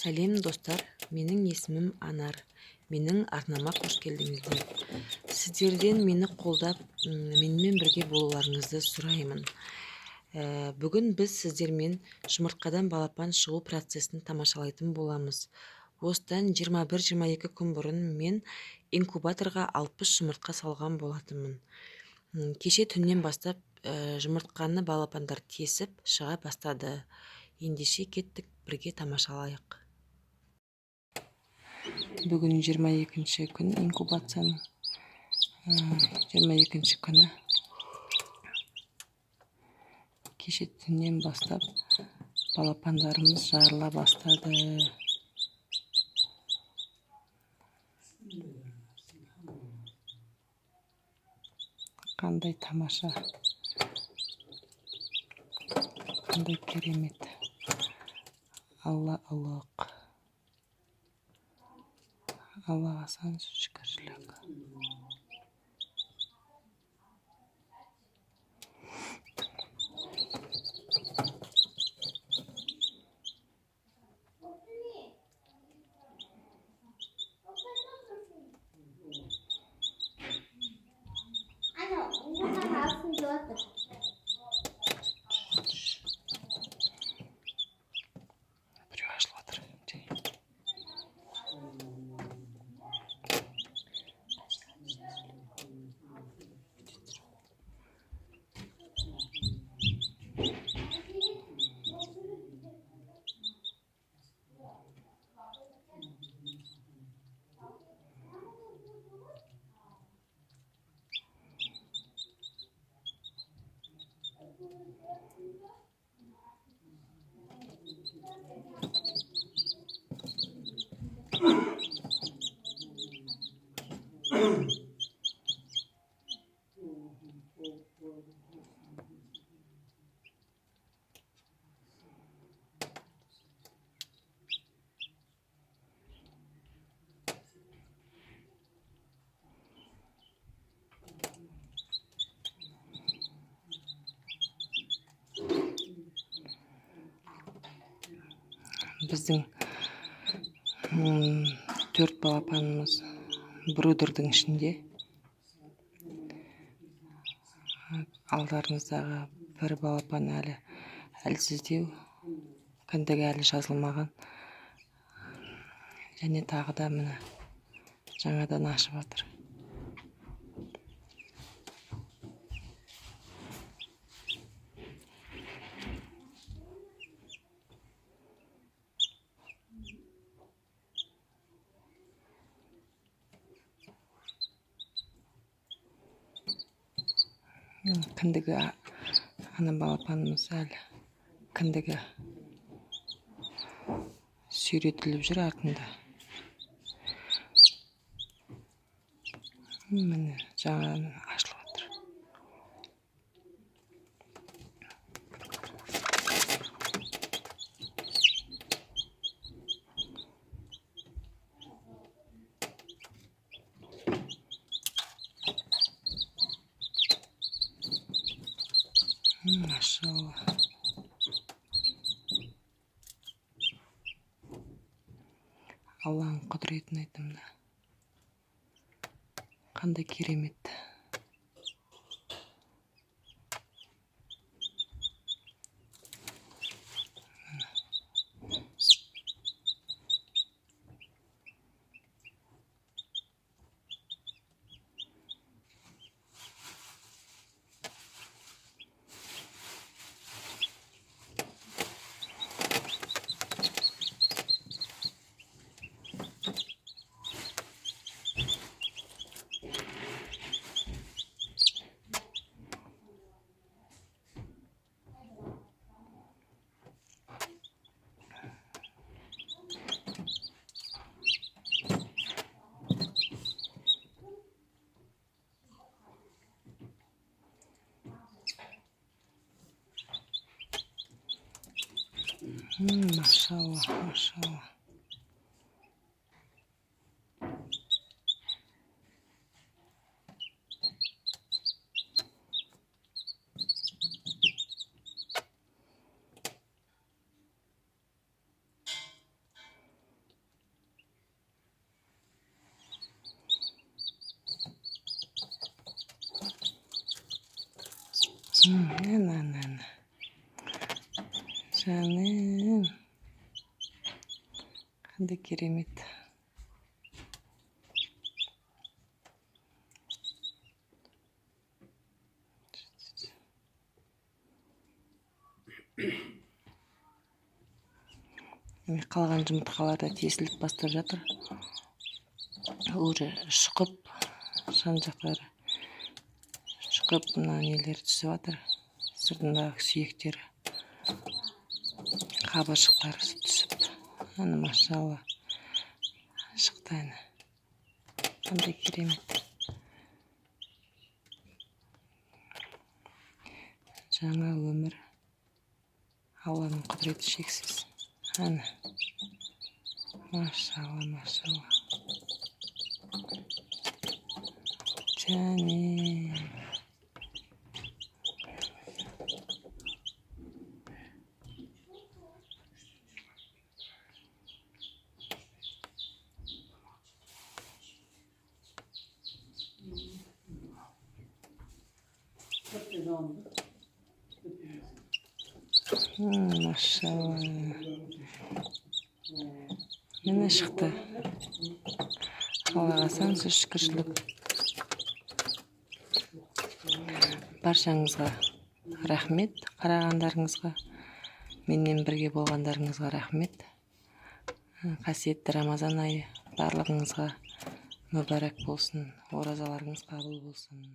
Сәлем достар, менің есімім Анар. Менің арнама қош келдіңіздер. Сіздерден мені қолдап, менімен бірге болуларыңызды сұраймын. Бүгін біз сіздермен жұмыртқадан балапан шығу процесін тамашалайтын боламыз. Осыдан 21-22 күн бұрын мен инкубаторға 60 жұмыртқа салған болатынмын. Кеше түннен бастап жұмыртқаны балапандар тесіп шыға бастады. Ендеше кеттік, бірге тамашалайық. Бүгін 22-ші күн инкубацияның 22-ші күні. Кеше түннен бастап балапандарымыз жарыла бастады. Қандай тамаша, қандай керемет. Аллах. Аллаға сансыз шүкіршілік. Біреу ашылып жатыр. Біздің 4 балапанымыз брудердің ішінде. Алдарыңыздағы бір балапан әлі әлсіздеу, кіндігі әлі жазылмаған. Және тағы да міне жаңадан ашып жатыр. Кіндігі ана балапанымыз әлі кіндігі сүйретіліп жүр артында. Міне жаңа ашылып жатыр. Машалла. Аллахың құдіретін айтамын да. Қандай керемет. Машалла. Ана. Жаным. Қандай керемет. Қалған жұмыртқалар да тесіліп бастап жатыр. Уже шұқып, жан жақтары шұқып, мына нелері түсіп жатыр. Сыртындағы сүйектері, қабыршықтары түсіп. Ана машалла. Шықты ана. Қандай керемет. Жаңа өмір. Алланың құдіреті шексіз. Ана. Машалла. Жаным. Машалла. Міне шықты. Аллаға сансыз шүкіршілік. Баршаңызға рахмет, қарағандарыңызға, менен бірге болғандарыңызға рахмет. Қасиетті Рамазан айы барлығыңызға мүбәрәк болсын, оразаларыңыз қабыл болсын.